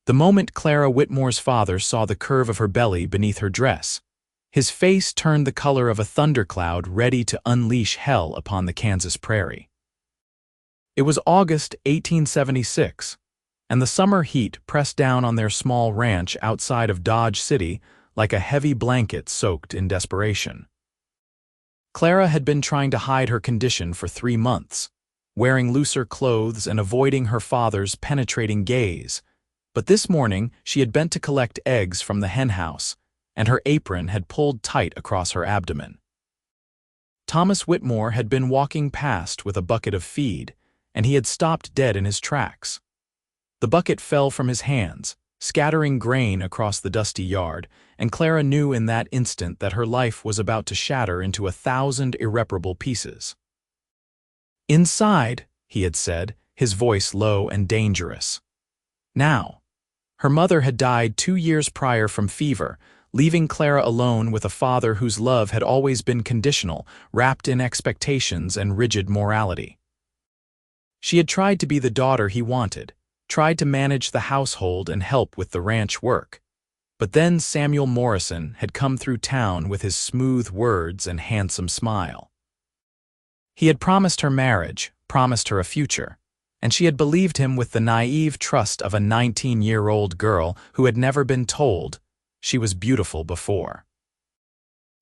The moment Clara Whitmore's father saw the curve of her belly beneath her dress, his face turned the color of a thundercloud ready to unleash hell upon the Kansas prairie. It was August 1876, and the summer heat pressed down on their small ranch outside of Dodge City like a heavy blanket soaked in desperation. Clara had been trying to hide her condition for 3 months, wearing looser clothes and avoiding her father's penetrating gaze, but this morning she had bent to collect eggs from the henhouse, and her apron had pulled tight across her abdomen. Thomas Whitmore had been walking past with a bucket of feed, and he had stopped dead in his tracks. The bucket fell from his hands, scattering grain across the dusty yard, and Clara knew in that instant that her life was about to shatter into 1,000 irreparable pieces. "Inside," he had said, his voice low and dangerous. Now. Her mother had died 2 years prior from fever, leaving Clara alone with a father whose love had always been conditional, wrapped in expectations and rigid morality. She had tried to be the daughter he wanted, tried to manage the household and help with the ranch work. But then Samuel Morrison had come through town with his smooth words and handsome smile. He had promised her marriage, promised her a future, and she had believed him with the naive trust of a 19-year-old girl who had never been told she was beautiful before.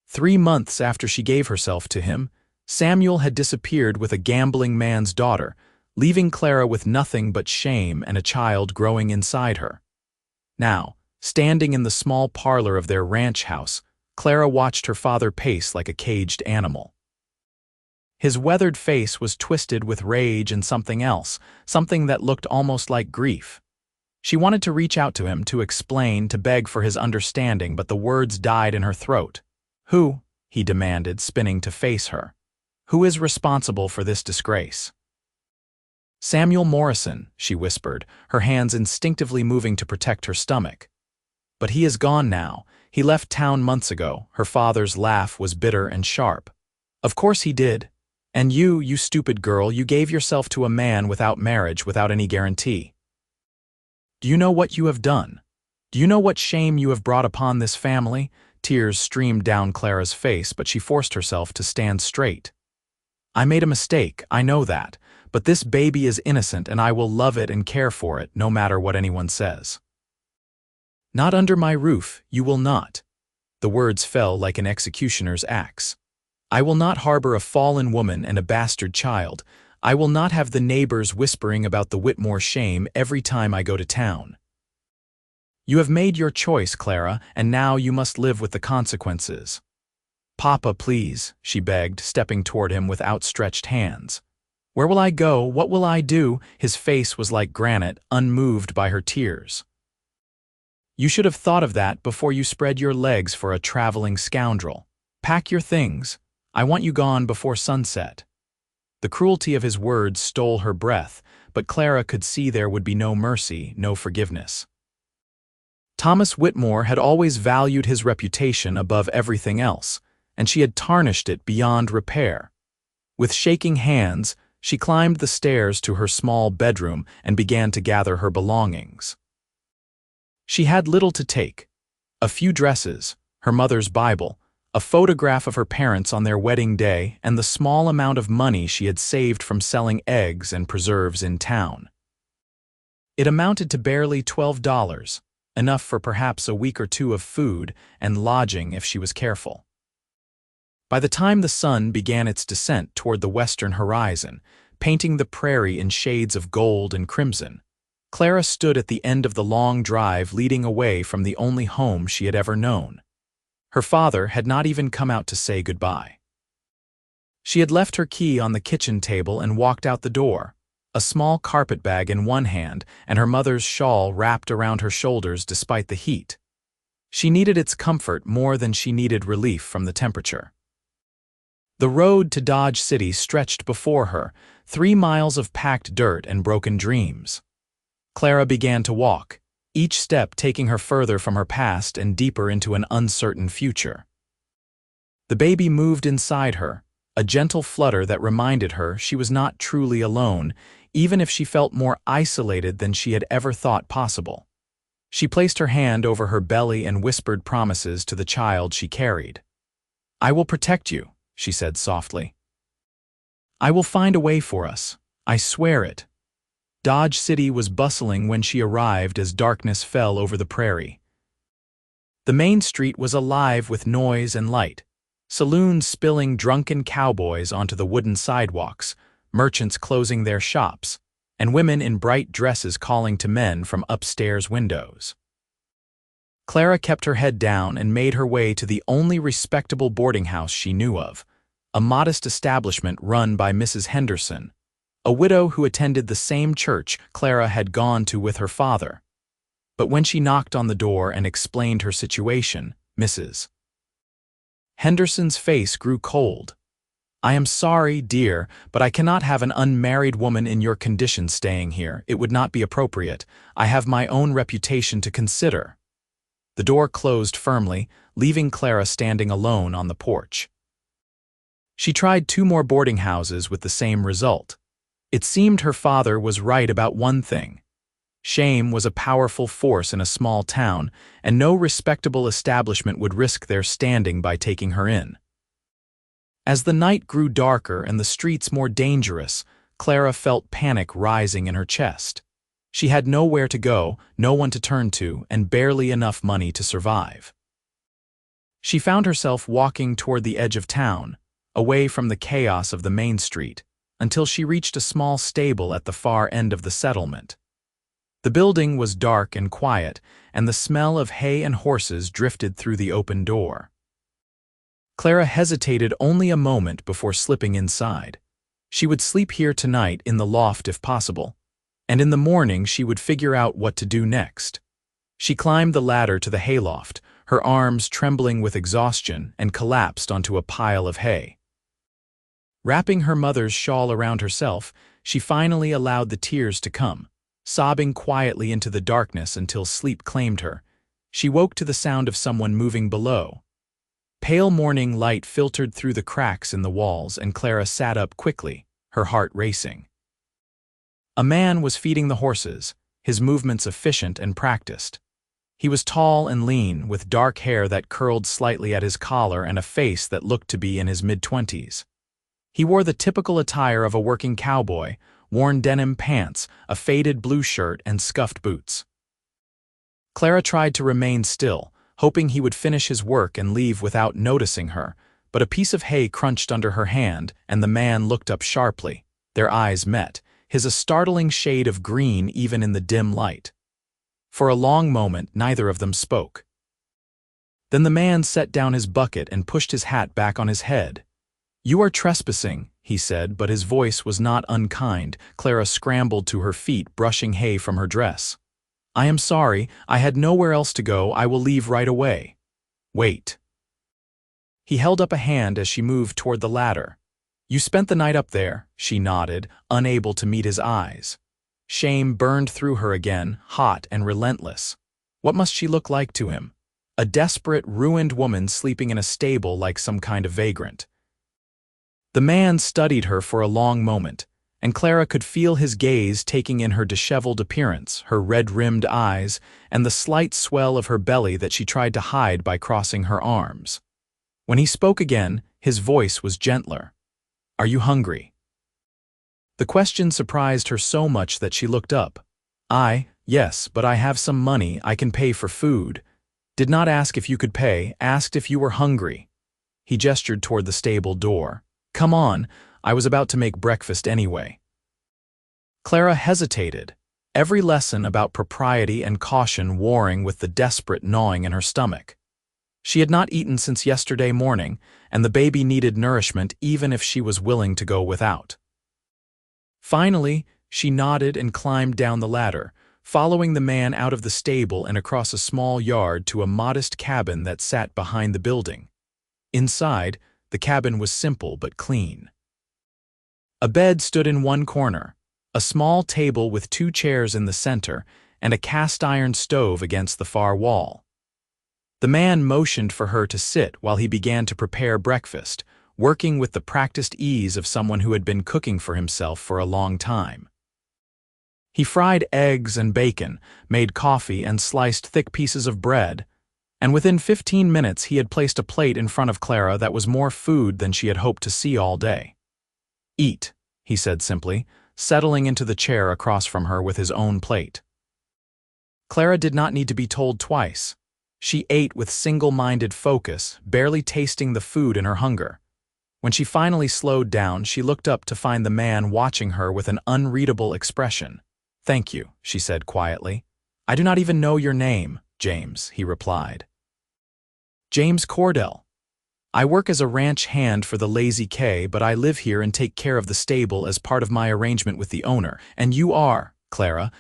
3 months after she gave herself to him, Samuel had disappeared with a gambling man's daughter, leaving Clara with nothing but shame and a child growing inside her. Now, standing in the small parlor of their ranch house, Clara watched her father pace like a caged animal. His weathered face was twisted with rage and something else, something that looked almost like grief. She wanted to reach out to him, to explain, to beg for his understanding, but the words died in her throat. "Who," he demanded, spinning to face her, "who is responsible for this disgrace?" "Samuel Morrison," she whispered, her hands instinctively moving to protect her stomach. "But he is gone now. He left town months ago." Her father's laugh was bitter and sharp. "Of course he did. And you stupid girl, you gave yourself to a man without marriage, without any guarantee. Do you know what you have done? Do you know what shame you have brought upon this family?" Tears streamed down Clara's face, but she forced herself to stand straight. "I made a mistake, I know that, but this baby is innocent and I will love it and care for it, no matter what anyone says." "Not under my roof, you will not." The words fell like an executioner's axe. "I will not harbor a fallen woman and a bastard child. I will not have the neighbors whispering about the Whitmore shame every time I go to town. You have made your choice, Clara, and now you must live with the consequences." "Papa, please," she begged, stepping toward him with outstretched hands. "Where will I go? What will I do?" His face was like granite, unmoved by her tears. "You should have thought of that before you spread your legs for a traveling scoundrel. Pack your things. I want you gone before sunset." The cruelty of his words stole her breath, but Clara could see there would be no mercy, no forgiveness. Thomas Whitmore had always valued his reputation above everything else, and she had tarnished it beyond repair. With shaking hands, she climbed the stairs to her small bedroom and began to gather her belongings. She had little to take: a few dresses, her mother's Bible, a photograph of her parents on their wedding day, and the small amount of money she had saved from selling eggs and preserves in town. It amounted to barely $12, enough for perhaps a week or two of food and lodging if she was careful. By the time the sun began its descent toward the western horizon, painting the prairie in shades of gold and crimson, Clara stood at the end of the long drive leading away from the only home she had ever known. Her father had not even come out to say goodbye. She had left her key on the kitchen table and walked out the door, a small carpetbag in one hand and her mother's shawl wrapped around her shoulders despite the heat. She needed its comfort more than she needed relief from the temperature. The road to Dodge City stretched before her, 3 miles of packed dirt and broken dreams. Clara began to walk, each step taking her further from her past and deeper into an uncertain future. The baby moved inside her, a gentle flutter that reminded her she was not truly alone, even if she felt more isolated than she had ever thought possible. She placed her hand over her belly and whispered promises to the child she carried. "I will protect you," she said softly. "I will find a way for us. I swear it." Dodge City was bustling when she arrived as darkness fell over the prairie. The main street was alive with noise and light, saloons spilling drunken cowboys onto the wooden sidewalks, merchants closing their shops, and women in bright dresses calling to men from upstairs windows. Clara kept her head down and made her way to the only respectable boarding house she knew of, a modest establishment run by Mrs. Henderson, a widow who attended the same church Clara had gone to with her father. But when she knocked on the door and explained her situation, Mrs. Henderson's face grew cold. "I am sorry, dear, but I cannot have an unmarried woman in your condition staying here. It would not be appropriate. I have my own reputation to consider." The door closed firmly, leaving Clara standing alone on the porch. She tried 2 more boarding houses with the same result. It seemed her father was right about one thing. Shame was a powerful force in a small town, and no respectable establishment would risk their standing by taking her in. As the night grew darker and the streets more dangerous, Clara felt panic rising in her chest. She had nowhere to go, no one to turn to, and barely enough money to survive. She found herself walking toward the edge of town, away from the chaos of the main street, until she reached a small stable at the far end of the settlement. The building was dark and quiet, and the smell of hay and horses drifted through the open door. Clara hesitated only a moment before slipping inside. She would sleep here tonight in the loft if possible, and in the morning she would figure out what to do next. She climbed the ladder to the hayloft, her arms trembling with exhaustion, and collapsed onto a pile of hay. Wrapping her mother's shawl around herself, she finally allowed the tears to come, sobbing quietly into the darkness until sleep claimed her. She woke to the sound of someone moving below. Pale morning light filtered through the cracks in the walls, and Clara sat up quickly, her heart racing. A man was feeding the horses, his movements efficient and practiced. He was tall and lean, with dark hair that curled slightly at his collar and a face that looked to be in his mid-20s. He wore the typical attire of a working cowboy, worn denim pants, a faded blue shirt, and scuffed boots. Clara tried to remain still, hoping he would finish his work and leave without noticing her, but a piece of hay crunched under her hand, and the man looked up sharply. Their eyes met, his a startling shade of green even in the dim light. For a long moment, neither of them spoke. Then the man set down his bucket and pushed his hat back on his head. "You are trespassing," he said, but his voice was not unkind. Clara scrambled to her feet, brushing hay from her dress. "I am sorry, I had nowhere else to go. I will leave right away." "Wait." He held up a hand as she moved toward the ladder. "You spent the night up there," she nodded, unable to meet his eyes. Shame burned through her again, hot and relentless. What must she look like to him? A desperate, ruined woman sleeping in a stable like some kind of vagrant. The man studied her for a long moment, and Clara could feel his gaze taking in her disheveled appearance, her red-rimmed eyes, and the slight swell of her belly that she tried to hide by crossing her arms. When he spoke again, his voice was gentler. "Are you hungry?" The question surprised her so much that she looked up. Yes, but I have some money, I can pay for food." "Did not ask if you could pay, asked if you were hungry." He gestured toward the stable door. "Come on, I was about to make breakfast anyway." Clara hesitated, every lesson about propriety and caution warring with the desperate gnawing in her stomach. She had not eaten since yesterday morning, and the baby needed nourishment even if she was willing to go without. Finally, she nodded and climbed down the ladder, following the man out of the stable and across a small yard to a modest cabin that sat behind the building. Inside, the cabin was simple but clean. A bed stood in one corner, a small table with 2 chairs in the center, and a cast-iron stove against the far wall. The man motioned for her to sit while he began to prepare breakfast, working with the practiced ease of someone who had been cooking for himself for a long time. He fried eggs and bacon, made coffee, and sliced thick pieces of bread, and within 15 minutes he had placed a plate in front of Clara that was more food than she had hoped to see all day. "Eat," he said simply, settling into the chair across from her with his own plate. Clara did not need to be told twice. She ate with single-minded focus, barely tasting the food in her hunger. When she finally slowed down, she looked up to find the man watching her with an unreadable expression. "Thank you," she said quietly. "I do not even know your name, James," he replied. "James Cordell. I work as a ranch hand for the Lazy K, but I live here and take care of the stable as part of my arrangement with the owner. And you are, Clara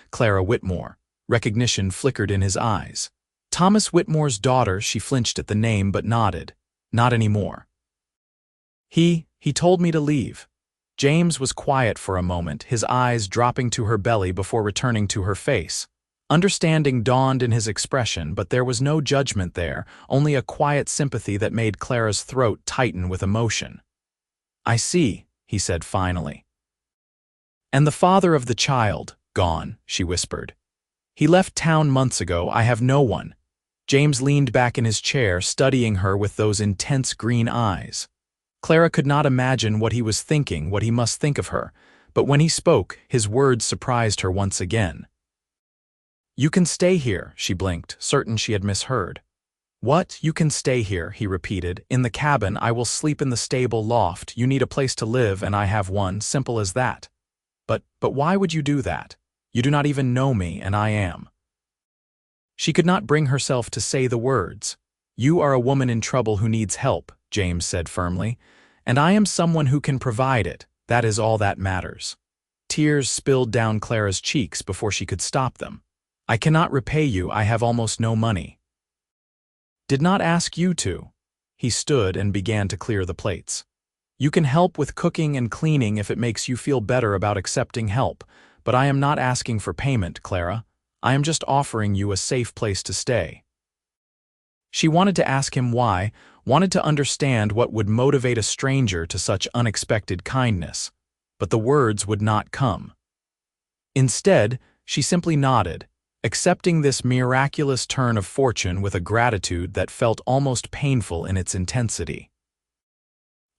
Whitmore." Recognition flickered in his eyes. Thomas Whitmore's daughter. She flinched at the name but nodded. "Not anymore. He told me to leave." James was quiet for a moment, his eyes dropping to her belly before returning to her face. Understanding dawned in his expression, but there was no judgment there, only a quiet sympathy that made Clara's throat tighten with emotion. "I see," he said finally. "And the father of the child, gone," she whispered. "He left town months ago. I have no one." James leaned back in his chair, studying her with those intense green eyes. Clara could not imagine what he was thinking, what he must think of her, but when he spoke, his words surprised her once again. "You can stay here," she blinked, certain she had misheard. "What? You can stay here," he repeated. "In the cabin. I will sleep in the stable loft. You need a place to live, and I have one, simple as that." But why would you do that? You do not even know me, and I am." She could not bring herself to say the words. "You are a woman in trouble who needs help," James said firmly, "and I am someone who can provide it. That is all that matters." Tears spilled down Clara's cheeks before she could stop them. "I cannot repay you. I have almost no money." "Did not ask you to." He stood and began to clear the plates. "You can help with cooking and cleaning if it makes you feel better about accepting help, but I am not asking for payment, Clara. I am just offering you a safe place to stay." She wanted to ask him why, wanted to understand what would motivate a stranger to such unexpected kindness, but the words would not come. Instead, she simply nodded, accepting this miraculous turn of fortune with a gratitude that felt almost painful in its intensity.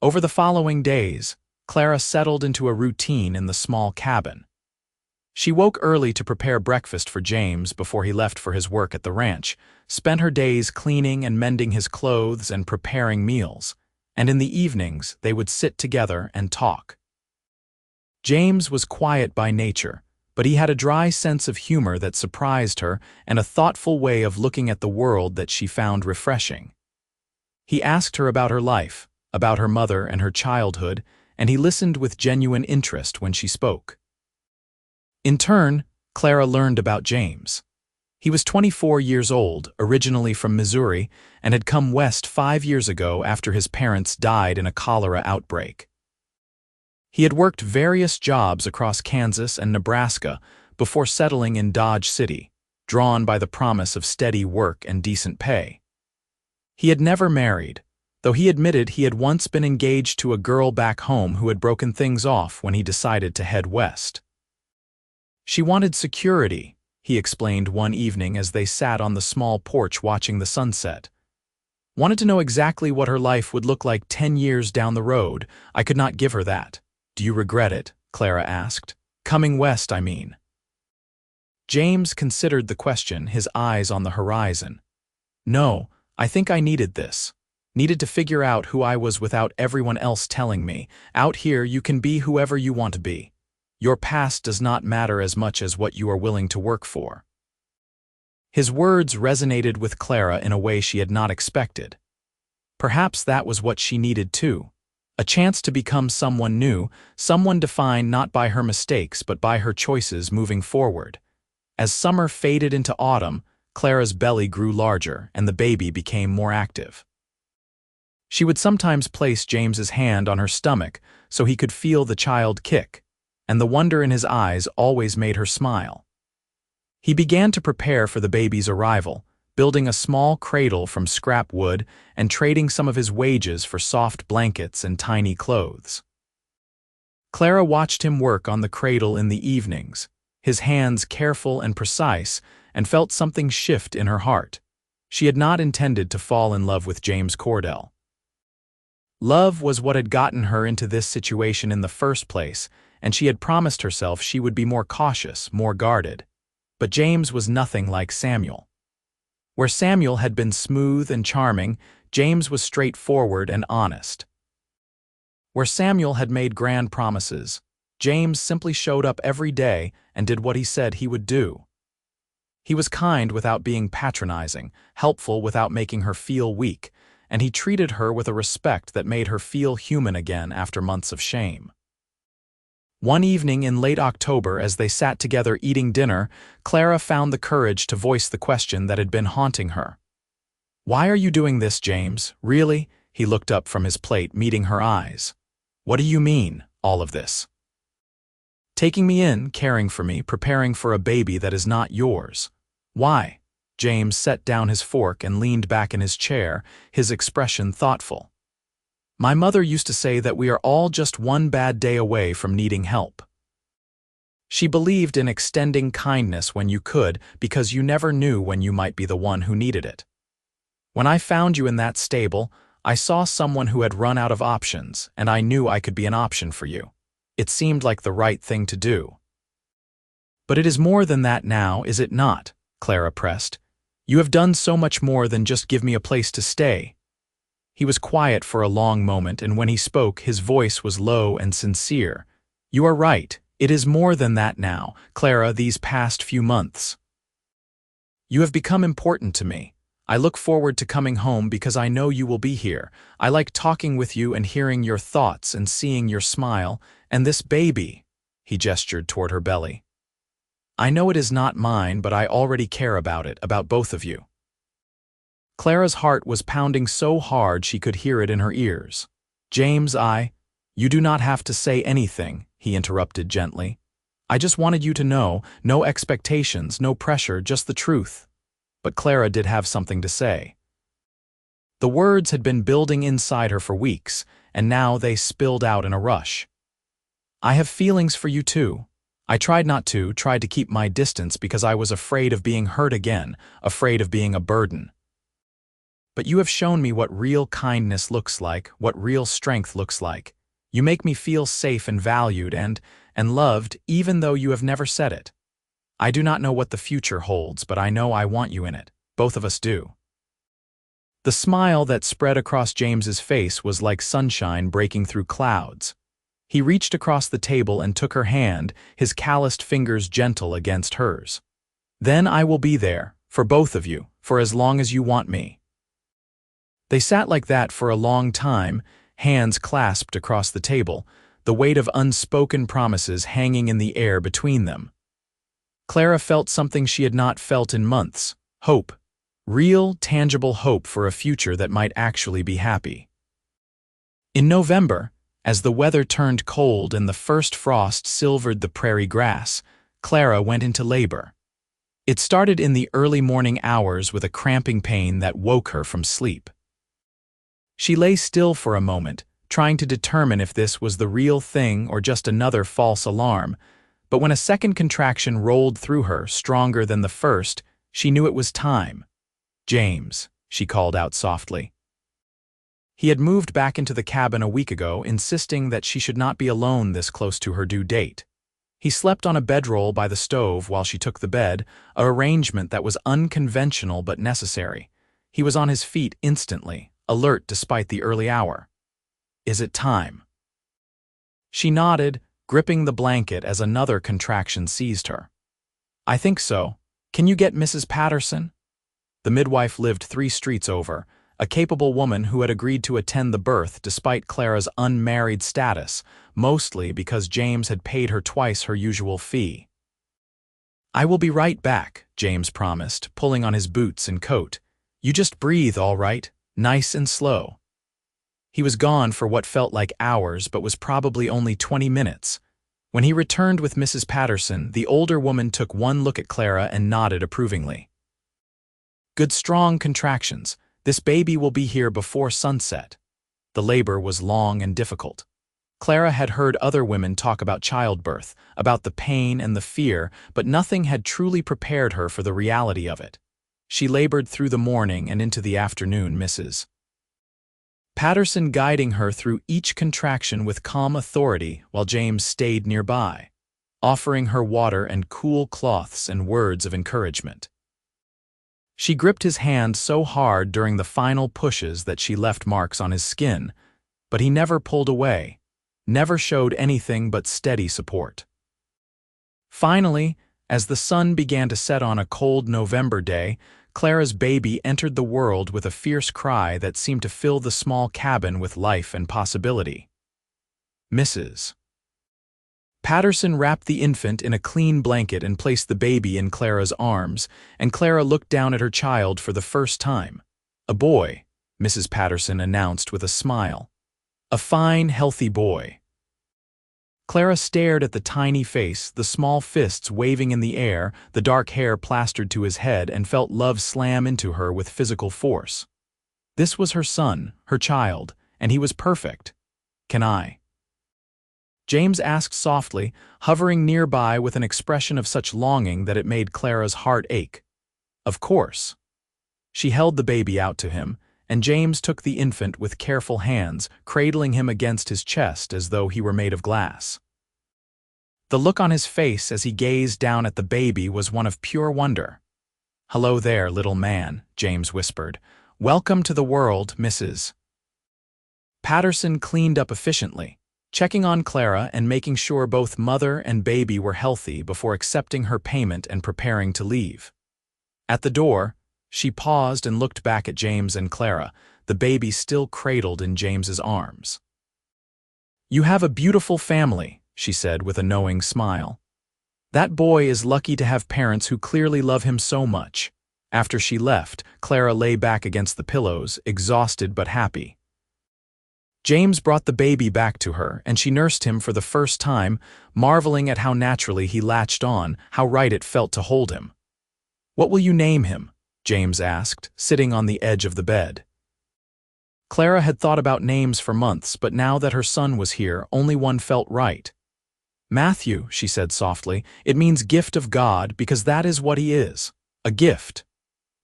Over the following days, Clara settled into a routine in the small cabin. She woke early to prepare breakfast for James before he left for his work at the ranch, spent her days cleaning and mending his clothes and preparing meals, and in the evenings they would sit together and talk. James was quiet by nature, but he had a dry sense of humor that surprised her and a thoughtful way of looking at the world that she found refreshing. He asked her about her life, about her mother and her childhood, and he listened with genuine interest when she spoke. In turn, Clara learned about James. He was 24 years old, originally from Missouri, and had come west 5 years ago after his parents died in a cholera outbreak. He had worked various jobs across Kansas and Nebraska before settling in Dodge City, drawn by the promise of steady work and decent pay. He had never married, though he admitted he had once been engaged to a girl back home who had broken things off when he decided to head west. She wanted security, he explained one evening as they sat on the small porch watching the sunset. Wanted to know exactly what her life would look like 10 years down the road. I could not give her that. "Do you regret it?" Clara asked. "Coming west, I mean." James considered the question, his eyes on the horizon. "No, I think I needed this. Needed to figure out who I was without everyone else telling me. Out here, you can be whoever you want to be. Your past does not matter as much as what you are willing to work for." His words resonated with Clara in a way she had not expected. Perhaps that was what she needed too. A chance to become someone new, someone defined not by her mistakes but by her choices moving forward. As summer faded into autumn, Clara's belly grew larger and the baby became more active. She would sometimes place James's hand on her stomach so he could feel the child kick, and the wonder in his eyes always made her smile. He began to prepare for the baby's arrival, building a small cradle from scrap wood and trading some of his wages for soft blankets and tiny clothes. Clara watched him work on the cradle in the evenings, his hands careful and precise, and felt something shift in her heart. She had not intended to fall in love with James Cordell. Love was what had gotten her into this situation in the first place, and she had promised herself she would be more cautious, more guarded. But James was nothing like Samuel. Where Samuel had been smooth and charming, James was straightforward and honest. Where Samuel had made grand promises, James simply showed up every day and did what he said he would do. He was kind without being patronizing, helpful without making her feel weak, and he treated her with a respect that made her feel human again after months of shame. One evening in late October, as they sat together eating dinner, Clara found the courage to voice the question that had been haunting her. "Why are you doing this, James? Really?" He looked up from his plate, meeting her eyes. "What do you mean, all of this?" "Taking me in, caring for me, preparing for a baby that is not yours. Why?" James set down his fork and leaned back in his chair, his expression thoughtful. "My mother used to say that we are all just one bad day away from needing help. She believed in extending kindness when you could, because you never knew when you might be the one who needed it. When I found you in that stable, I saw someone who had run out of options, and I knew I could be an option for you. It seemed like the right thing to do." "But it is more than that now, is it not?" Clara pressed. "You have done so much more than just give me a place to stay." He was quiet for a long moment, and when he spoke, his voice was low and sincere. "You are right. It is more than that now, Clara, these past few months. You have become important to me. I look forward to coming home because I know you will be here. I like talking with you and hearing your thoughts and seeing your smile. And this baby," he gestured toward her belly. "I know it is not mine, but I already care about it, about both of you." Clara's heart was pounding so hard she could hear it in her ears. "James, You do not have to say anything," he interrupted gently. "I just wanted you to know, no expectations, no pressure, just the truth." But Clara did have something to say. The words had been building inside her for weeks, and now they spilled out in a rush. "I have feelings for you too. I tried to keep my distance because I was afraid of being hurt again, afraid of being a burden. But you have shown me what real kindness looks like, what real strength looks like. You make me feel safe and valued and loved, even though you have never said it. I do not know what the future holds, but I know I want you in it. Both of us do." The smile that spread across James's face was like sunshine breaking through clouds. He reached across the table and took her hand, his calloused fingers gentle against hers. "Then I will be there, for both of you, for as long as you want me." They sat like that for a long time, hands clasped across the table, the weight of unspoken promises hanging in the air between them. Clara felt something she had not felt in months: hope. Real, tangible hope for a future that might actually be happy. In November, as the weather turned cold and the first frost silvered the prairie grass, Clara went into labor. It started in the early morning hours with a cramping pain that woke her from sleep. She lay still for a moment, trying to determine if this was the real thing or just another false alarm, but when a second contraction rolled through her, stronger than the first, she knew it was time. "James," she called out softly. He had moved back into the cabin a week ago, insisting that she should not be alone this close to her due date. He slept on a bedroll by the stove while she took the bed, an arrangement that was unconventional but necessary. He was on his feet instantly, alert despite the early hour. "Is it time?" She nodded, gripping the blanket as another contraction seized her. "I think so. Can you get Mrs. Patterson?" The midwife lived 3 streets over, a capable woman who had agreed to attend the birth despite Clara's unmarried status, mostly because James had paid her twice her usual fee. "I will be right back," James promised, pulling on his boots and coat. "You just breathe, all right? Nice and slow." He was gone for what felt like hours but was probably only 20 minutes. When he returned with Mrs. Patterson, the older woman took one look at Clara and nodded approvingly. "Good strong contractions. This baby will be here before sunset." The labor was long and difficult. Clara had heard other women talk about childbirth, about the pain and the fear, but nothing had truly prepared her for the reality of it. She labored through the morning and into the afternoon, Mrs. Patterson guiding her through each contraction with calm authority while James stayed nearby, offering her water and cool cloths and words of encouragement. She gripped his hand so hard during the final pushes that she left marks on his skin, but he never pulled away, never showed anything but steady support. Finally, as the sun began to set on a cold November day, Clara's baby entered the world with a fierce cry that seemed to fill the small cabin with life and possibility. Mrs. Patterson wrapped the infant in a clean blanket and placed the baby in Clara's arms, and Clara looked down at her child for the first time. "A boy," Mrs. Patterson announced with a smile. "A fine, healthy boy." Clara stared at the tiny face, the small fists waving in the air, the dark hair plastered to his head, and felt love slam into her with physical force. This was her son, her child, and he was perfect. "Can I?" James asked softly, hovering nearby with an expression of such longing that it made Clara's heart ache. "Of course." She held the baby out to him, and James took the infant with careful hands, cradling him against his chest as though he were made of glass. The look on his face as he gazed down at the baby was one of pure wonder. "Hello there, little man," James whispered. "Welcome to the world, Mrs. Patterson cleaned up efficiently, checking on Clara and making sure both mother and baby were healthy before accepting her payment and preparing to leave. At the door, she paused and looked back at James and Clara, the baby still cradled in James's arms. "You have a beautiful family," she said with a knowing smile. "That boy is lucky to have parents who clearly love him so much." After she left, Clara lay back against the pillows, exhausted but happy. James brought the baby back to her, and she nursed him for the first time, marveling at how naturally he latched on, how right it felt to hold him. "What will you name him?" James asked, sitting on the edge of the bed. Clara had thought about names for months, but now that her son was here, only one felt right. "Matthew," she said softly. "It means gift of God, because that is what he is. A gift."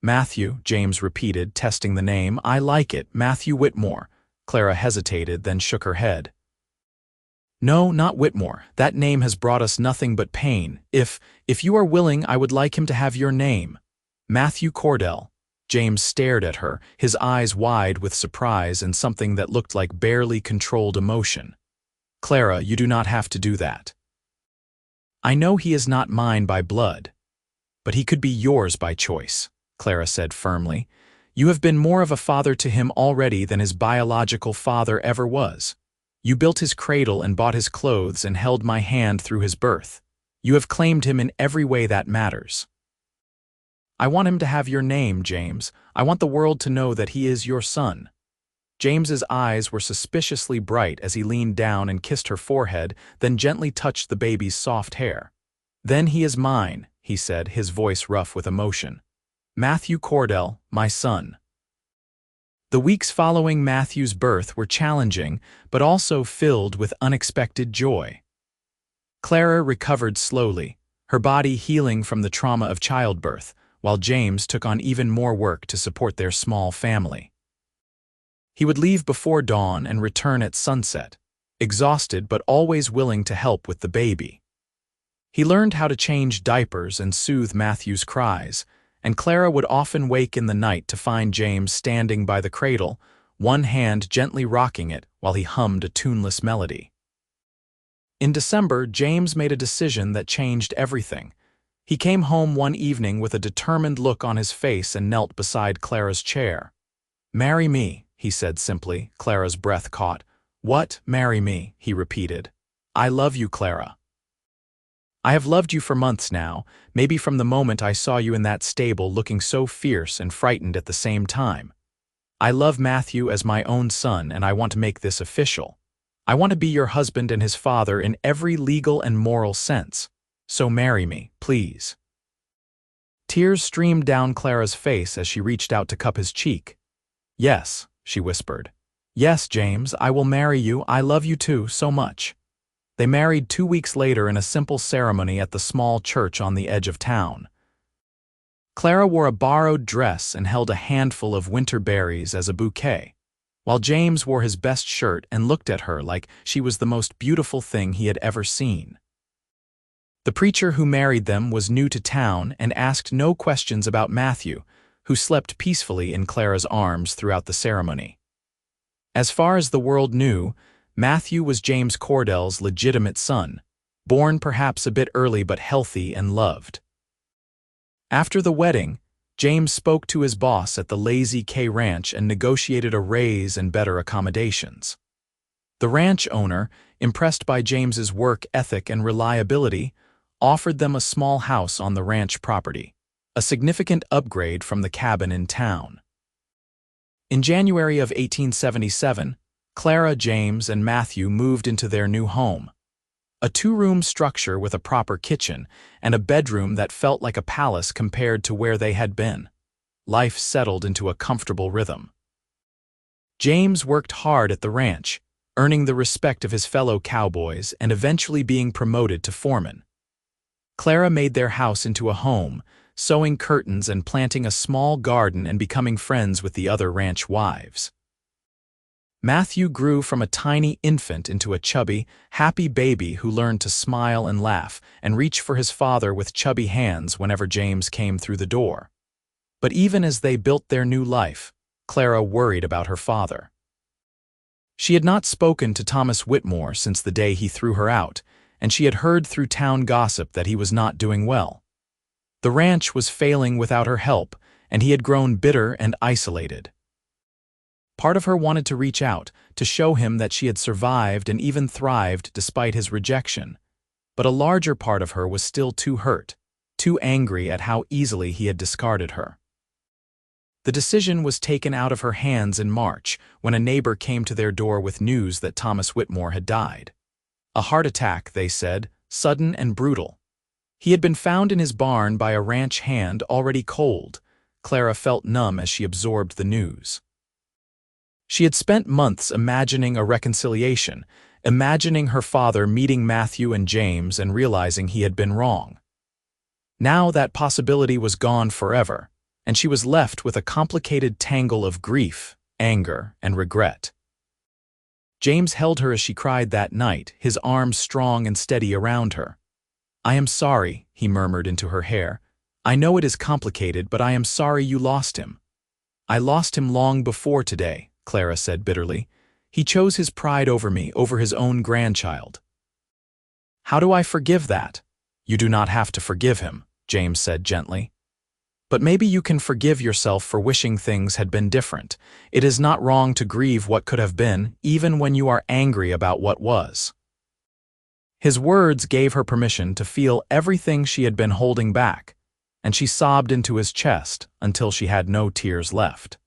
"Matthew," James repeated, testing the name. "I like it, Matthew Whitmore." Clara hesitated, then shook her head. "No, not Whitmore. That name has brought us nothing but pain. If you are willing, I would like him to have your name. Matthew Cordell." James stared at her, his eyes wide with surprise and something that looked like barely controlled emotion. "Clara, you do not have to do that. I know he is not mine by blood, but he could be yours by choice," Clara said firmly. "You have been more of a father to him already than his biological father ever was. You built his cradle and bought his clothes and held my hand through his birth. You have claimed him in every way that matters. I want him to have your name, James. I want the world to know that he is your son." James's eyes were suspiciously bright as he leaned down and kissed her forehead, then gently touched the baby's soft hair. "Then he is mine," he said, his voice rough with emotion. "Matthew Cordell, my son." The weeks following Matthew's birth were challenging, but also filled with unexpected joy. Clara recovered slowly, her body healing from the trauma of childbirth, while James took on even more work to support their small family. He would leave before dawn and return at sunset, exhausted but always willing to help with the baby. He learned how to change diapers and soothe Matthew's cries, and Clara would often wake in the night to find James standing by the cradle, one hand gently rocking it while he hummed a tuneless melody. In December, James made a decision that changed everything. He came home one evening with a determined look on his face and knelt beside Clara's chair. "Marry me," he said simply. Clara's breath caught. "What, marry me?" he repeated. "I love you, Clara. I have loved you for months now, maybe from the moment I saw you in that stable looking so fierce and frightened at the same time. I love Matthew as my own son, and I want to make this official. I want to be your husband and his father in every legal and moral sense. So marry me, please." Tears streamed down Clara's face as she reached out to cup his cheek. "Yes," she whispered. "Yes, James, I will marry you. I love you too, so much." They married 2 weeks later in a simple ceremony at the small church on the edge of town. Clara wore a borrowed dress and held a handful of winter berries as a bouquet, while James wore his best shirt and looked at her like she was the most beautiful thing he had ever seen. The preacher who married them was new to town and asked no questions about Matthew, who slept peacefully in Clara's arms throughout the ceremony. As far as the world knew, Matthew was James Cordell's legitimate son, born perhaps a bit early but healthy and loved. After the wedding, James spoke to his boss at the Lazy K Ranch and negotiated a raise and better accommodations. The ranch owner, impressed by James's work ethic and reliability, offered them a small house on the ranch property, a significant upgrade from the cabin in town. In January of 1877, Clara, James, and Matthew moved into their new home, a two-room structure with a proper kitchen and a bedroom that felt like a palace compared to where they had been. Life settled into a comfortable rhythm. James worked hard at the ranch, earning the respect of his fellow cowboys and eventually being promoted to foreman. Clara made their house into a home, sewing curtains and planting a small garden and becoming friends with the other ranch wives. Matthew grew from a tiny infant into a chubby, happy baby who learned to smile and laugh and reach for his father with chubby hands whenever James came through the door. But even as they built their new life, Clara worried about her father. She had not spoken to Thomas Whitmore since the day he threw her out, and she had heard through town gossip that he was not doing well. The ranch was failing without her help, and he had grown bitter and isolated. Part of her wanted to reach out, to show him that she had survived and even thrived despite his rejection, but a larger part of her was still too hurt, too angry at how easily he had discarded her. The decision was taken out of her hands in March when a neighbor came to their door with news that Thomas Whitmore had died. A heart attack, they said, sudden and brutal. He had been found in his barn by a ranch hand already cold. Clara felt numb as she absorbed the news. She had spent months imagining a reconciliation, imagining her father meeting Matthew and James and realizing he had been wrong. Now that possibility was gone forever, and she was left with a complicated tangle of grief, anger, and regret. James held her as she cried that night, his arms strong and steady around her. "I am sorry," he murmured into her hair. "I know it is complicated, but I am sorry you lost him." "I lost him long before today," Clara said bitterly. "He chose his pride over me, over his own grandchild." "How do I forgive that?" "You do not have to forgive him," James said gently. "But maybe you can forgive yourself for wishing things had been different. It is not wrong to grieve what could have been, even when you are angry about what was." His words gave her permission to feel everything she had been holding back, and she sobbed into his chest until she had no tears left.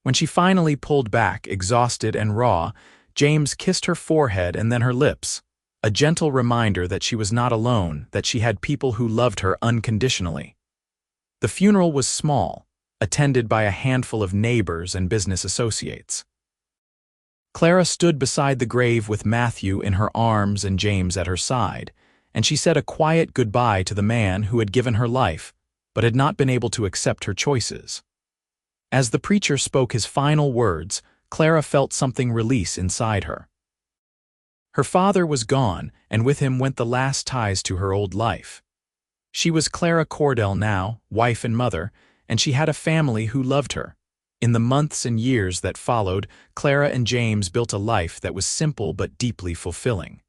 When she finally pulled back, exhausted and raw, James kissed her forehead and then her lips, a gentle reminder that she was not alone, that she had people who loved her unconditionally. The funeral was small, attended by a handful of neighbors and business associates. Clara stood beside the grave with Matthew in her arms and James at her side, and she said a quiet goodbye to the man who had given her life, but had not been able to accept her choices. As the preacher spoke his final words, Clara felt something release inside her. Her father was gone, and with him went the last ties to her old life. She was Clara Cordell now, wife and mother, and she had a family who loved her. In the months and years that followed, Clara and James built a life that was simple but deeply fulfilling.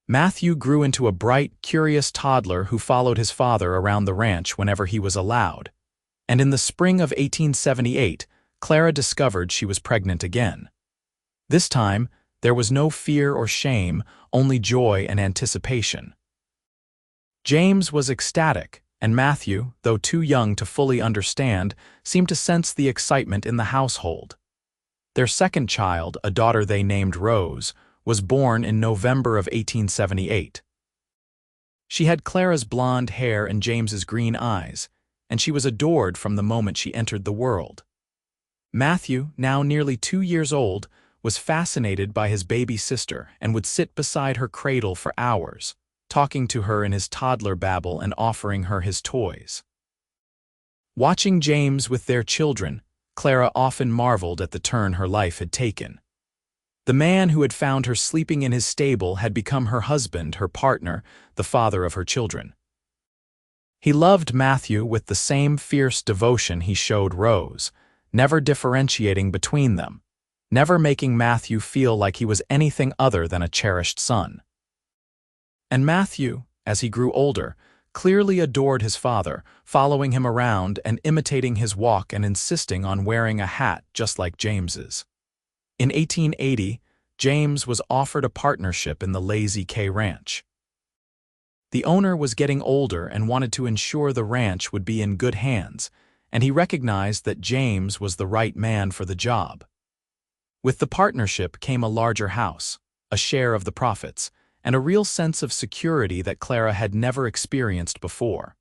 Matthew grew into a bright, curious toddler who followed his father around the ranch whenever he was allowed. And in the spring of 1878, Clara discovered she was pregnant again. This time, there was no fear or shame, only joy and anticipation. James was ecstatic, and Matthew, though too young to fully understand, seemed to sense the excitement in the household. Their second child, a daughter they named Rose, was born in November of 1878. She had Clara's blonde hair and James's green eyes, and she was adored from the moment she entered the world. Matthew, now nearly 2 years old, was fascinated by his baby sister and would sit beside her cradle for hours, talking to her in his toddler babble and offering her his toys. Watching James with their children, Clara often marveled at the turn her life had taken. The man who had found her sleeping in his stable had become her husband, her partner, the father of her children. He loved Matthew with the same fierce devotion he showed Rose, never differentiating between them, never making Matthew feel like he was anything other than a cherished son. And Matthew, as he grew older, clearly adored his father, following him around and imitating his walk and insisting on wearing a hat just like James's. In 1880, James was offered a partnership in the Lazy K Ranch. The owner was getting older and wanted to ensure the ranch would be in good hands, and he recognized that James was the right man for the job. With the partnership came a larger house, a share of the profits, and a real sense of security that Clara had never experienced before.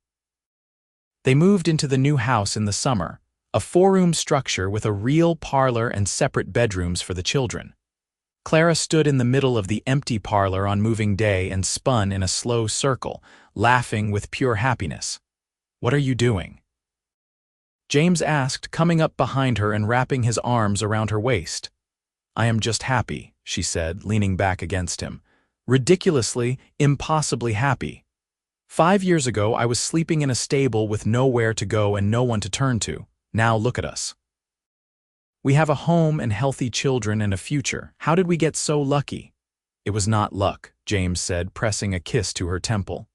They moved into the new house in the summer, a four-room structure with a real parlor and separate bedrooms for the children. Clara stood in the middle of the empty parlor on moving day and spun in a slow circle, laughing with pure happiness. "What are you doing?" James asked, coming up behind her and wrapping his arms around her waist. "I am just happy," she said, leaning back against him. "Ridiculously, impossibly happy. 5 years ago, I was sleeping in a stable with nowhere to go and no one to turn to. Now look at us. We have a home and healthy children and a future. How did we get so lucky?" "It was not luck," James said, pressing a kiss to her temple.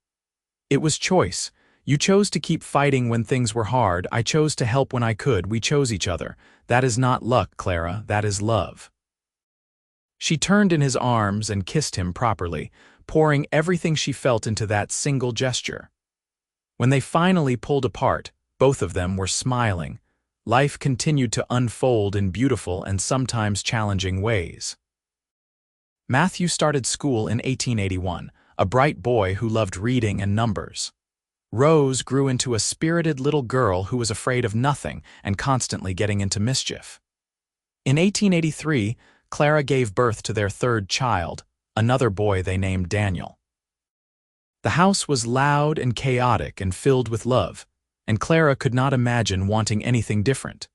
"It was choice. You chose to keep fighting when things were hard. I chose to help when I could. We chose each other. That is not luck, Clara. That is love." She turned in his arms and kissed him properly, pouring everything she felt into that single gesture. When they finally pulled apart, both of them were smiling. Life continued to unfold in beautiful and sometimes challenging ways. Matthew started school in 1881, a bright boy who loved reading and numbers. Rose grew into a spirited little girl who was afraid of nothing and constantly getting into mischief. In 1883, Clara gave birth to their third child, another boy they named Daniel. The house was loud and chaotic and filled with love, and Clara could not imagine wanting anything different.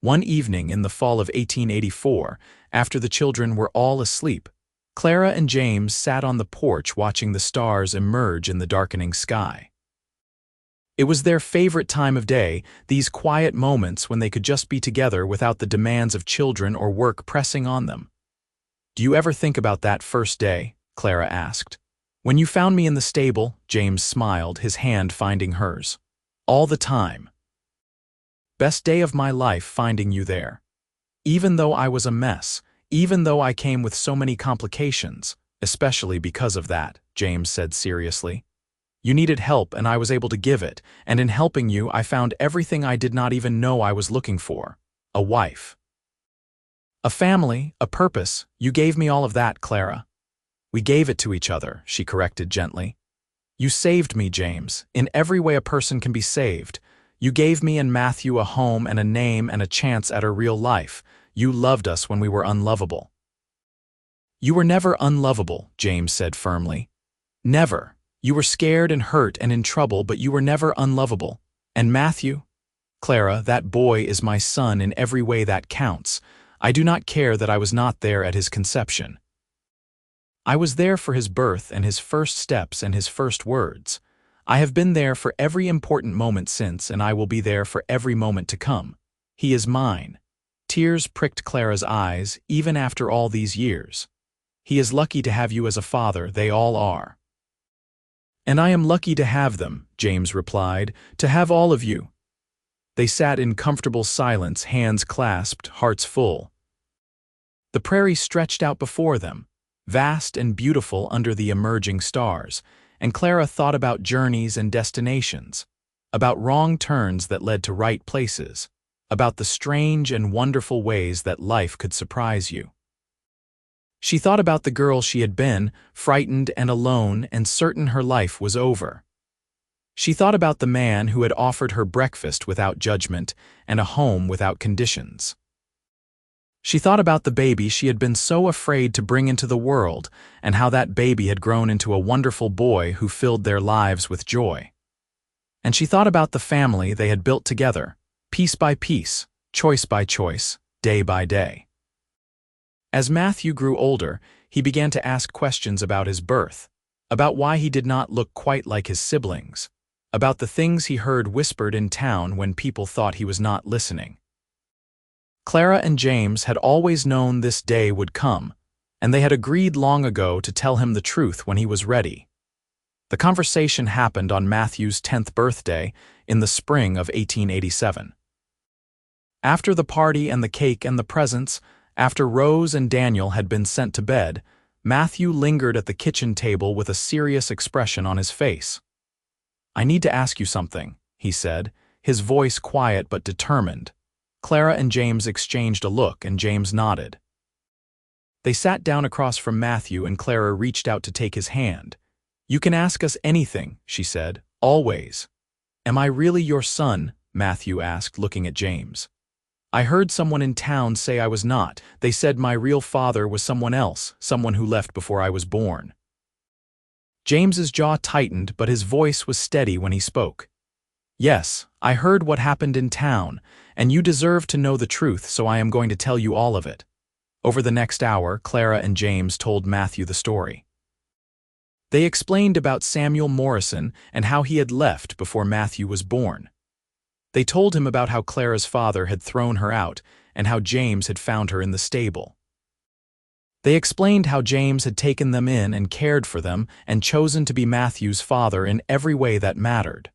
One evening in the fall of 1884, after the children were all asleep, Clara and James sat on the porch watching the stars emerge in the darkening sky. It was their favorite time of day, these quiet moments when they could just be together without the demands of children or work pressing on them. "Do you ever think about that first day?" Clara asked. "When you found me in the stable," James smiled, his hand finding hers. "All the time. Best day of my life finding you there. Even though I was a mess, even though I came with so many complications, especially because of that," James said seriously. "You needed help and I was able to give it, and in helping you I found everything I did not even know I was looking for. A wife. A family, a purpose. You gave me all of that, Clara." "We gave it to each other," she corrected gently. "You saved me, James, in every way a person can be saved. You gave me and Matthew a home and a name and a chance at a real life. You loved us when we were unlovable." "You were never unlovable," James said firmly. "Never. You were scared and hurt and in trouble, but you were never unlovable. And Matthew? Clara, that boy is my son in every way that counts. I do not care that I was not there at his conception. I was there for his birth and his first steps and his first words. I have been there for every important moment since, and I will be there for every moment to come. He is mine." Tears pricked Clara's eyes, even after all these years. "He is lucky to have you as a father, they all are." "And I am lucky to have them," James replied, "to have all of you." They sat in comfortable silence, hands clasped, hearts full. The prairie stretched out before them, vast and beautiful under the emerging stars, and Clara thought about journeys and destinations, about wrong turns that led to right places, about the strange and wonderful ways that life could surprise you. She thought about the girl she had been, frightened and alone and certain her life was over. She thought about the man who had offered her breakfast without judgment and a home without conditions. She thought about the baby she had been so afraid to bring into the world and how that baby had grown into a wonderful boy who filled their lives with joy. And she thought about the family they had built together, piece by piece, choice by choice, day by day. As Matthew grew older, he began to ask questions about his birth, about why he did not look quite like his siblings, about the things he heard whispered in town when people thought he was not listening. Clara and James had always known this day would come, and they had agreed long ago to tell him the truth when he was ready. The conversation happened on Matthew's 10th birthday in the spring of 1887. After the party and the cake and the presents, after Rose and Daniel had been sent to bed, Matthew lingered at the kitchen table with a serious expression on his face. "I need to ask you something," he said, his voice quiet but determined. Clara and James exchanged a look, and James nodded. They sat down across from Matthew, and Clara reached out to take his hand. "You can ask us anything," she said, "always." "Am I really your son?" Matthew asked, looking at James. "I heard someone in town say I was not. They said my real father was someone else, someone who left before I was born." James's jaw tightened, but his voice was steady when he spoke. "Yes, I heard what happened in town, and you deserve to know the truth, so I am going to tell you all of it." Over the next hour, Clara and James told Matthew the story. They explained about Samuel Morrison and how he had left before Matthew was born. They told him about how Clara's father had thrown her out and how James had found her in the stable. They explained how James had taken them in and cared for them and chosen to be Matthew's father in every way that mattered.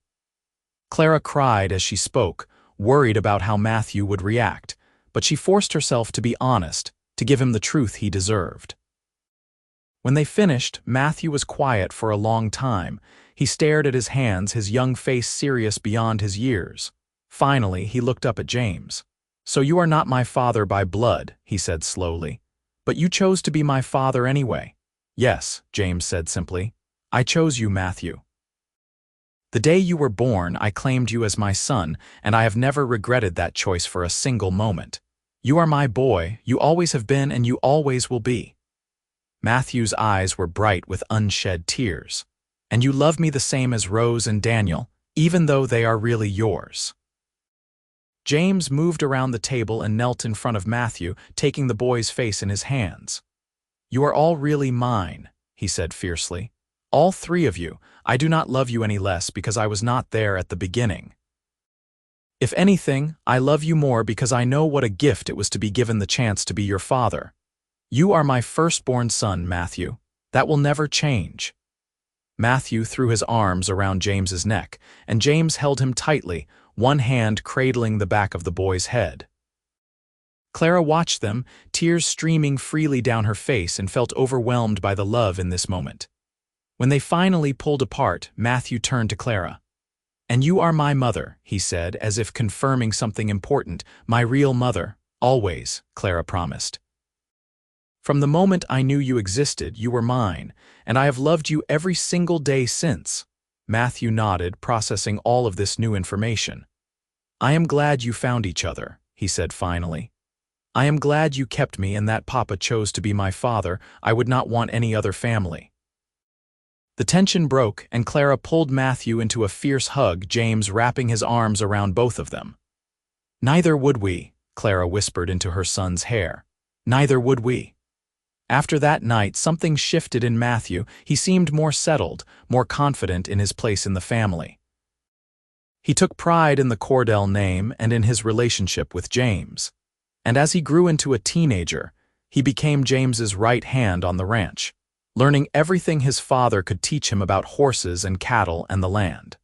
Clara cried as she spoke, worried about how Matthew would react, but she forced herself to be honest, to give him the truth he deserved. When they finished, Matthew was quiet for a long time. He stared at his hands, his young face serious beyond his years. Finally, he looked up at James. "So you are not my father by blood," he said slowly, "but you chose to be my father anyway." "Yes," James said simply. "I chose you, Matthew. The day you were born, I claimed you as my son, and I have never regretted that choice for a single moment. You are my boy, you always have been, and you always will be." Matthew's eyes were bright with unshed tears. "And you love me the same as Rose and Daniel, even though they are really yours." James moved around the table and knelt in front of Matthew, taking the boy's face in his hands. "You are all really mine," he said fiercely. "All three of you. I do not love you any less because I was not there at the beginning. If anything, I love you more because I know what a gift it was to be given the chance to be your father. You are my firstborn son, Matthew. That will never change." Matthew threw his arms around James's neck, and James held him tightly, one hand cradling the back of the boy's head. Clara watched them, tears streaming freely down her face, and felt overwhelmed by the love in this moment. When they finally pulled apart, Matthew turned to Clara. "And you are my mother," he said, as if confirming something important. "My real mother, always," Clara promised. "From the moment I knew you existed, you were mine, and I have loved you every single day since." Matthew nodded, processing all of this new information. "I am glad you found each other," he said finally. "I am glad you kept me and that Papa chose to be my father. I would not want any other family." The tension broke, and Clara pulled Matthew into a fierce hug, James wrapping his arms around both of them. "Neither would we," Clara whispered into her son's hair. "Neither would we." After that night, something shifted in Matthew. He seemed more settled, more confident in his place in the family. He took pride in the Cordell name and in his relationship with James. And as he grew into a teenager, he became James's right hand on the ranch, learning everything his father could teach him about horses and cattle and the land.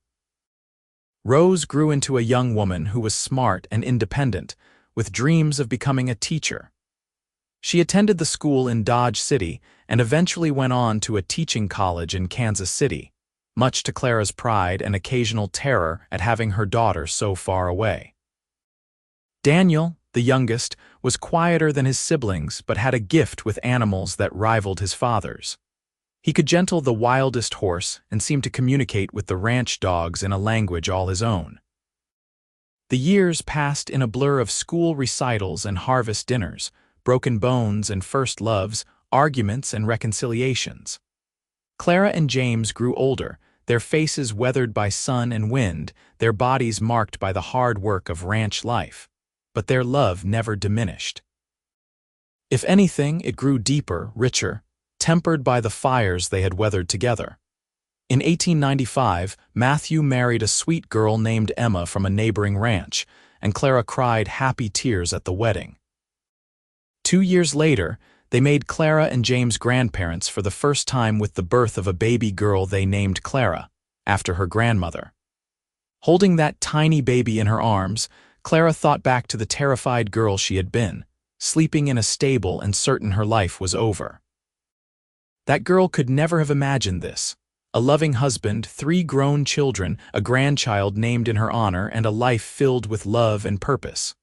Rose grew into a young woman who was smart and independent, with dreams of becoming a teacher. She attended the school in Dodge City and eventually went on to a teaching college in Kansas City, much to Clara's pride and occasional terror at having her daughter so far away. Daniel, the youngest, was quieter than his siblings but had a gift with animals that rivaled his father's. He could gentle the wildest horse and seemed to communicate with the ranch dogs in a language all his own. The years passed in a blur of school recitals and harvest dinners, broken bones and first loves, arguments and reconciliations. Clara and James grew older, their faces weathered by sun and wind, their bodies marked by the hard work of ranch life. But their love never diminished. If anything, it grew deeper, richer, tempered by the fires they had weathered together. In 1895, Matthew married a sweet girl named Emma from a neighboring ranch, and Clara cried happy tears at the wedding. 2 years later, they made Clara and James grandparents for the first time with the birth of a baby girl they named Clara, after her grandmother. Holding that tiny baby in her arms, Clara thought back to the terrified girl she had been, sleeping in a stable and certain her life was over. That girl could never have imagined this. A loving husband, 3 grown children, a grandchild named in her honor, and a life filled with love and purpose.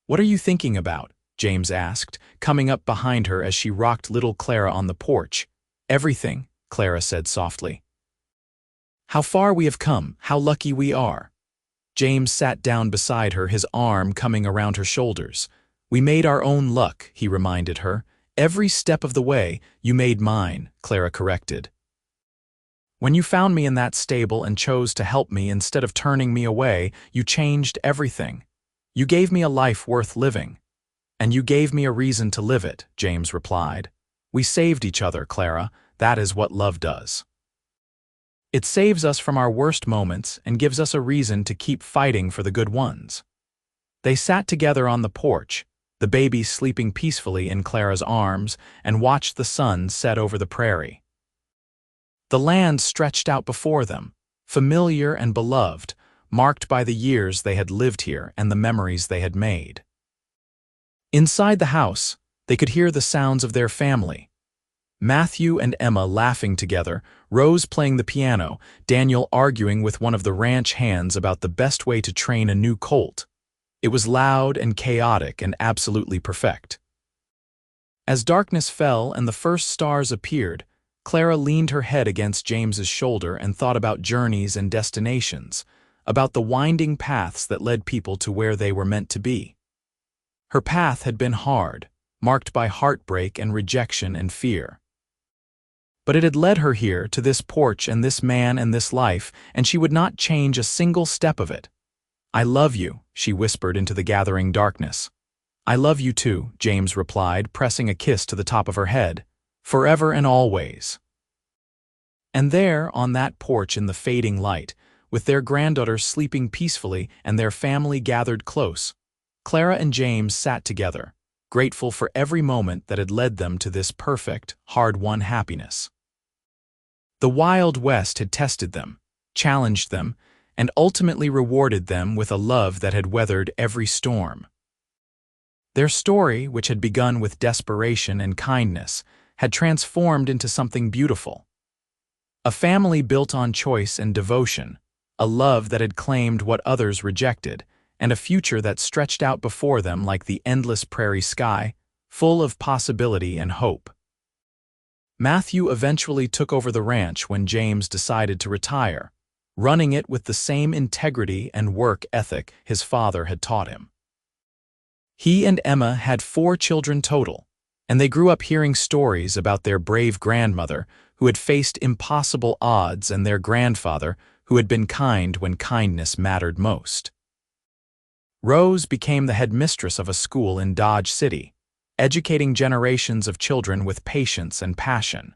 "What are you thinking about?" James asked, coming up behind her as she rocked little Clara on the porch. "Everything," Clara said softly. "How far we have come, how lucky we are." James sat down beside her, his arm coming around her shoulders. "We made our own luck," he reminded her. "Every step of the way, you made mine," Clara corrected. "When you found me in that stable and chose to help me instead of turning me away, you changed everything. You gave me a life worth living. And you gave me a reason to live it," James replied. "We saved each other, Clara. That is what love does. It saves us from our worst moments and gives us a reason to keep fighting for the good ones." They sat together on the porch, the baby sleeping peacefully in Clara's arms, and watched the sun set over the prairie. The land stretched out before them, familiar and beloved, marked by the years they had lived here and the memories they had made. Inside the house, they could hear the sounds of their family. Matthew and Emma laughing together, Rose playing the piano, Daniel arguing with one of the ranch hands about the best way to train a new colt. It was loud and chaotic and absolutely perfect. As darkness fell and the first stars appeared, Clara leaned her head against James's shoulder and thought about journeys and destinations, about the winding paths that led people to where they were meant to be. Her path had been hard, marked by heartbreak and rejection and fear. But it had led her here, to this porch and this man and this life, and she would not change a single step of it. "I love you," she whispered into the gathering darkness. "I love you too," James replied, pressing a kiss to the top of her head. "Forever and always." And there, on that porch in the fading light, with their granddaughter sleeping peacefully and their family gathered close, Clara and James sat together, grateful for every moment that had led them to this perfect, hard-won happiness. The Wild West had tested them, challenged them, and ultimately rewarded them with a love that had weathered every storm. Their story, which had begun with desperation and kindness, had transformed into something beautiful. A family built on choice and devotion, a love that had claimed what others rejected, and a future that stretched out before them like the endless prairie sky, full of possibility and hope. Matthew eventually took over the ranch when James decided to retire, running it with the same integrity and work ethic his father had taught him. He and Emma had 4 children total, and they grew up hearing stories about their brave grandmother who had faced impossible odds and their grandfather who had been kind when kindness mattered most. Rose became the headmistress of a school in Dodge City, educating generations of children with patience and passion.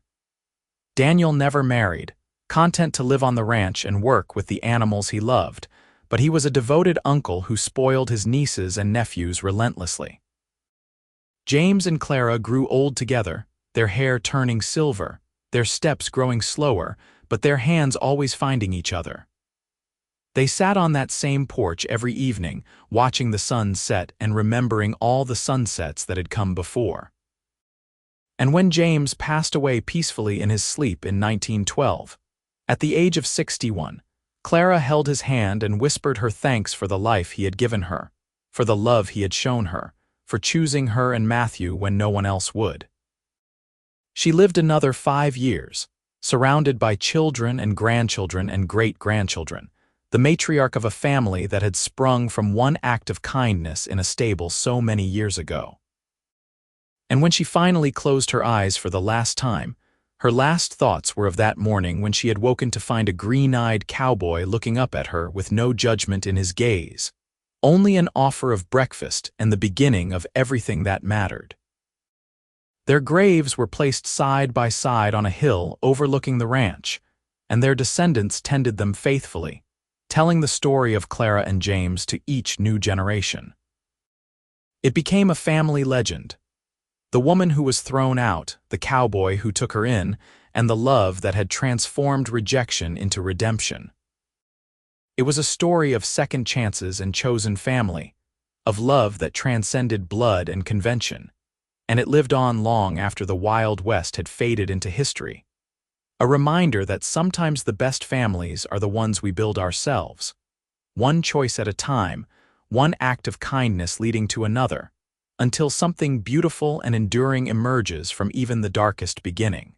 Daniel never married, content to live on the ranch and work with the animals he loved, but he was a devoted uncle who spoiled his nieces and nephews relentlessly. James and Clara grew old together, their hair turning silver, their steps growing slower, but their hands always finding each other. They sat on that same porch every evening, watching the sun set and remembering all the sunsets that had come before. And when James passed away peacefully in his sleep in 1912, at the age of 61, Clara held his hand and whispered her thanks for the life he had given her, for the love he had shown her, for choosing her and Matthew when no one else would. She lived another 5 years, surrounded by children and grandchildren and great-grandchildren, the matriarch of a family that had sprung from one act of kindness in a stable so many years ago. And when she finally closed her eyes for the last time, her last thoughts were of that morning when she had woken to find a green-eyed cowboy looking up at her with no judgment in his gaze, only an offer of breakfast and the beginning of everything that mattered. Their graves were placed side by side on a hill overlooking the ranch, and their descendants tended them faithfully, telling the story of Clara and James to each new generation. It became a family legend. The woman who was thrown out, the cowboy who took her in, and the love that had transformed rejection into redemption. It was a story of second chances and chosen family, of love that transcended blood and convention, and it lived on long after the Wild West had faded into history. A reminder that sometimes the best families are the ones we build ourselves, one choice at a time, one act of kindness leading to another, until something beautiful and enduring emerges from even the darkest beginning.